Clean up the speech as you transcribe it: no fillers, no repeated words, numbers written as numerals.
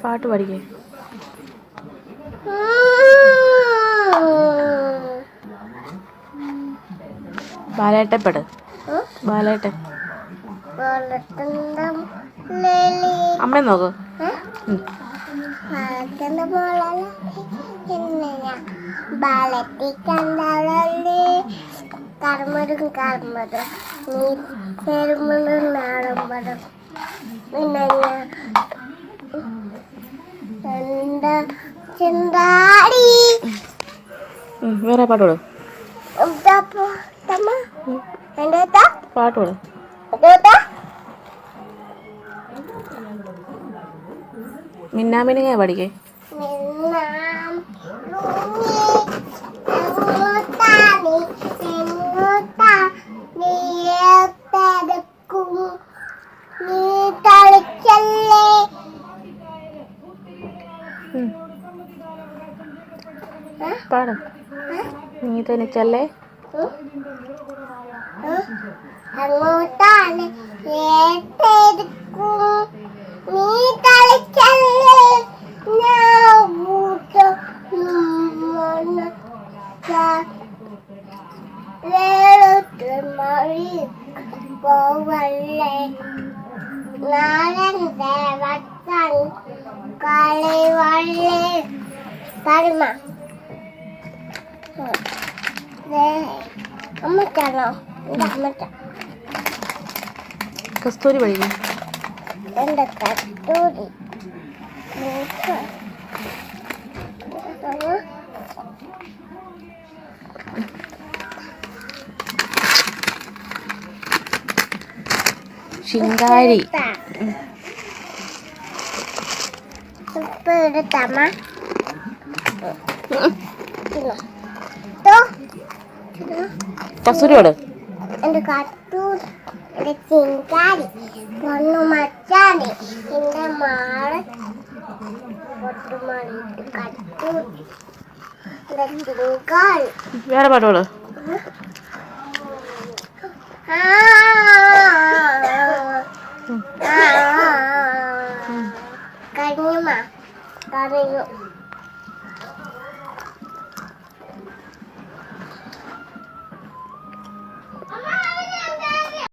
പാട്ട് പഠിക്കേ. ബാലേട്ടപ്പെട്. ബാലേട്ടൻ. അമ്മ നോക്ക്. കർമ്മതും കർമ്മതും നീ ചേരുമ്പോഴും നാടുമ്പോഴും പിന്നെ എന്താ ചിന്താടി. വേറെ പാട്ടോട്. പാട്ടോട്. മിന്നാമിനിങ്ങ പഠിക്കേ. പാടും. നീ തനിച്ചല്ലേ. അങ്ങോട്ടാണ് നീ കളിച്ചല്ലേ പോവല്ലേ നാളെ വട്ടൻ കളി വള്ളി തരുമ അമ്മച്ചാണോ എൻ്റെ അമ്മച്ച. കസ്തൂരി പഠിക്കും. എൻ്റെ കസ്തൂരി ശിങ്കാരി. എടുത്തമ്മ കസ്തൂരിയോട്. എൻ്റെ കസ്തൂരി എൻ്റെ ചിങ്കാരി പൊണ്ണു മച്ചാടി എൻ്റെ മാള് പൊട്ടുമാടി കസ്തൂരി എൻ്റെ ചിങ്കാരി. വേറെ പാട്ടോട്. കറിയുമ കറിയും